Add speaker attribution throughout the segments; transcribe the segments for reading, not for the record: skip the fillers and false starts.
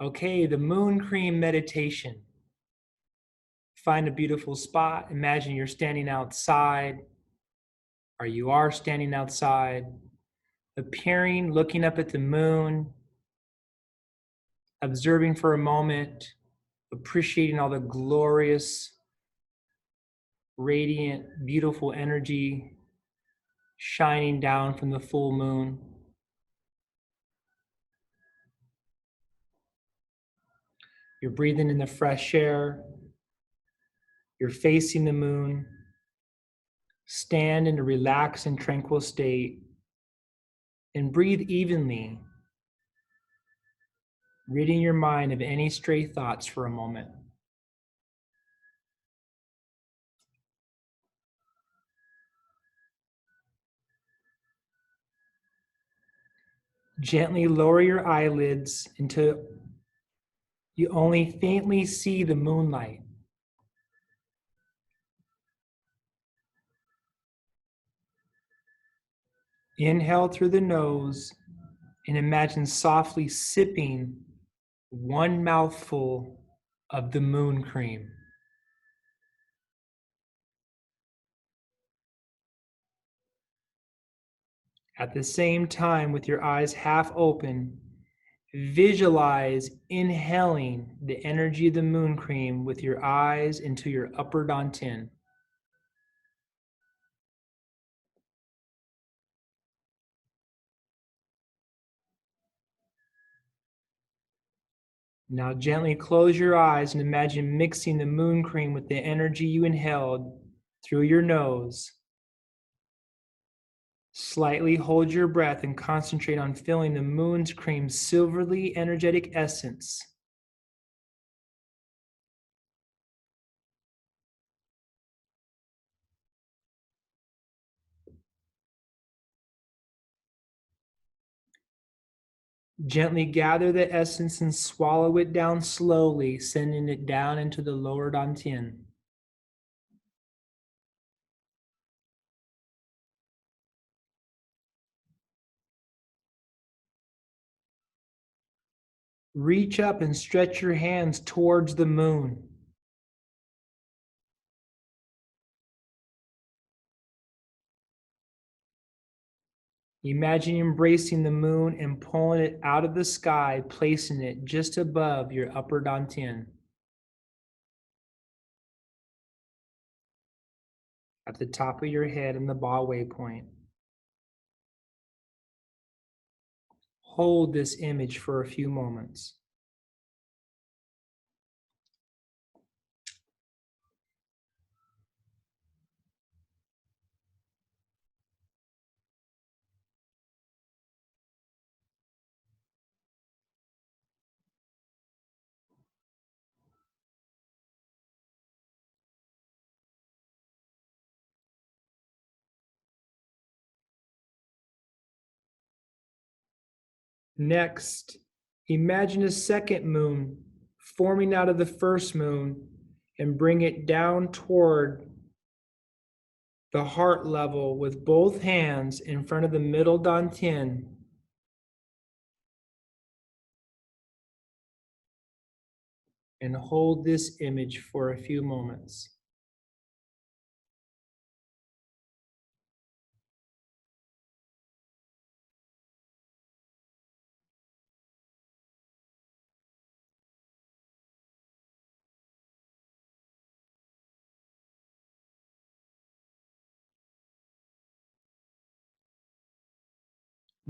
Speaker 1: Okay, the moon cream meditation. Find a beautiful spot. Imagine you're standing outside, or you are standing outside, appearing, looking up at the moon, observing for a moment, appreciating all the glorious, radiant, beautiful energy shining down from the full moon. You're breathing in the fresh air. You're facing the moon. Stand in a relaxed and tranquil state and breathe evenly, ridding your mind of any stray thoughts for a moment. Gently lower your eyelids until you only faintly see the moonlight. Inhale through the nose and imagine softly sipping one mouthful of the moon cream. At the same time, with your eyes half open, visualize inhaling the energy of the moon cream with your eyes into your upper dantian. Now gently close your eyes and imagine mixing the moon cream with the energy you inhaled through your nose. Slightly hold your breath and concentrate on feeling the moon's cream's silverly energetic essence. Gently gather the essence and swallow it down slowly, sending it down into the lower dantian. Reach up and stretch your hands towards the moon. Imagine embracing the moon and pulling it out of the sky, placing it just above your upper dantian, at the top of your head in the ba waypoint. Hold this image for a few moments. Next, imagine a second moon forming out of the first moon and bring it down toward the heart level with both hands in front of the middle dantian. And hold this image for a few moments.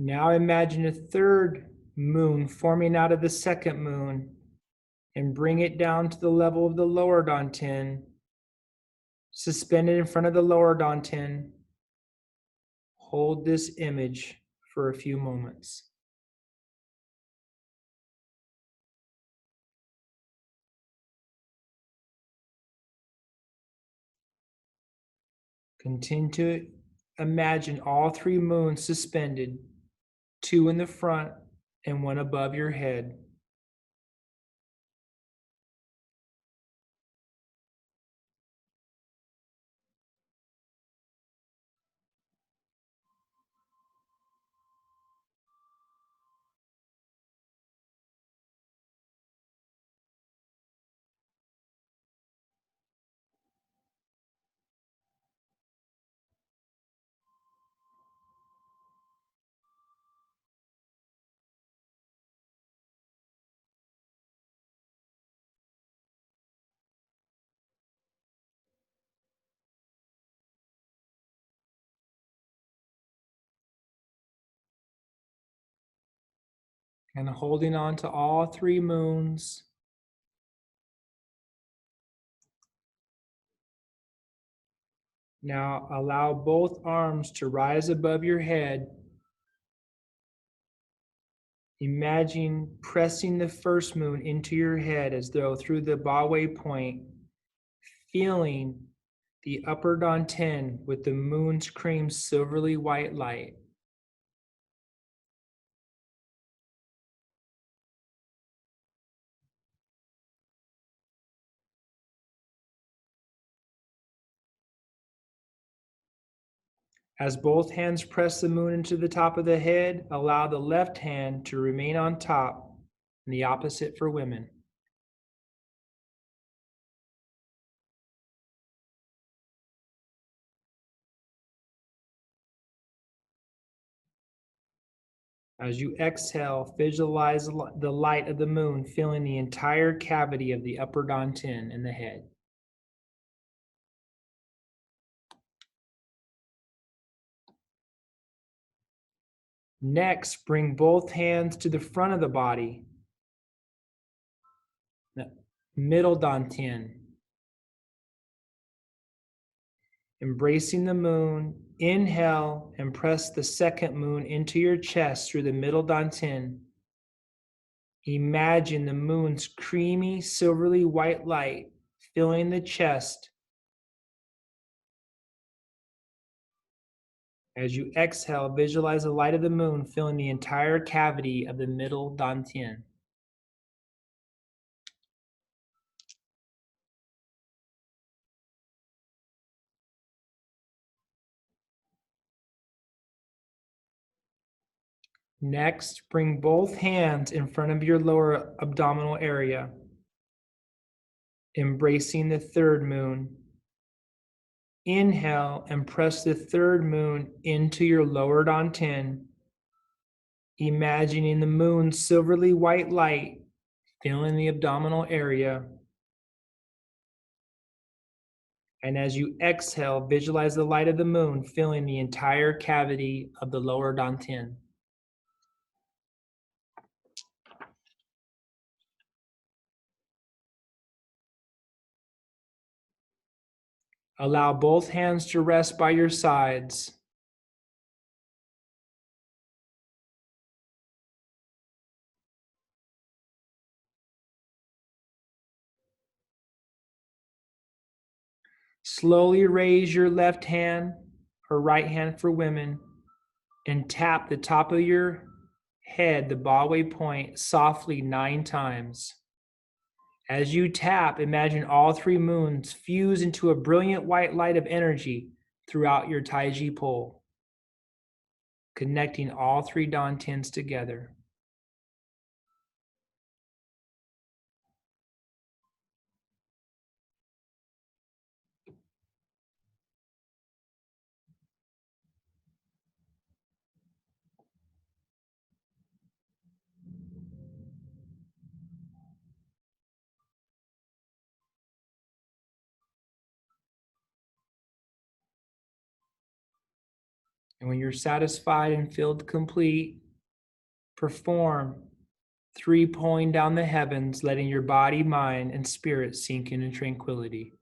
Speaker 1: Now imagine a third moon forming out of the second moon and bring it down to the level of the lower dantian, suspended in front of the lower dantian. Hold this image for a few moments. Continue to imagine all three moons suspended, two in the front and one above your head. and holding on to all 3 moons. Now allow both arms to rise above your head. Imagine pressing the first moon into your head as though through the Baowei point, feeling the upper dantian with the moon's cream silverly white light. As both hands press the moon into the top of the head, allow the left hand to remain on top, and the opposite for women. As you exhale, visualize the light of the moon filling the entire cavity of the upper dantian in the head. Next, bring both hands to the front of the body, the middle dantian. Embracing the moon, inhale and press the second moon into your chest through the middle dantian. Imagine the moon's creamy, silverly white light filling the chest. As you exhale, visualize the light of the moon filling the entire cavity of the middle dantian. Next, bring both hands in front of your lower abdominal area, embracing the third moon. Inhale and press the third moon into your lower dantian, imagining the moon's silverly white light filling the abdominal area. And as you exhale, visualize the light of the moon filling the entire cavity of the lower dantian. Allow both hands to rest by your sides. Slowly raise your left hand or right hand for women and tap the top of your head, the Baowei point, softly 9 times. As you tap, imagine all 3 moons fuse into a brilliant white light of energy throughout your Tai Chi pole, connecting all 3 dantians together. And when you're satisfied and filled complete, perform 3 pulling down the heavens, letting your body, mind, and spirit sink into tranquility.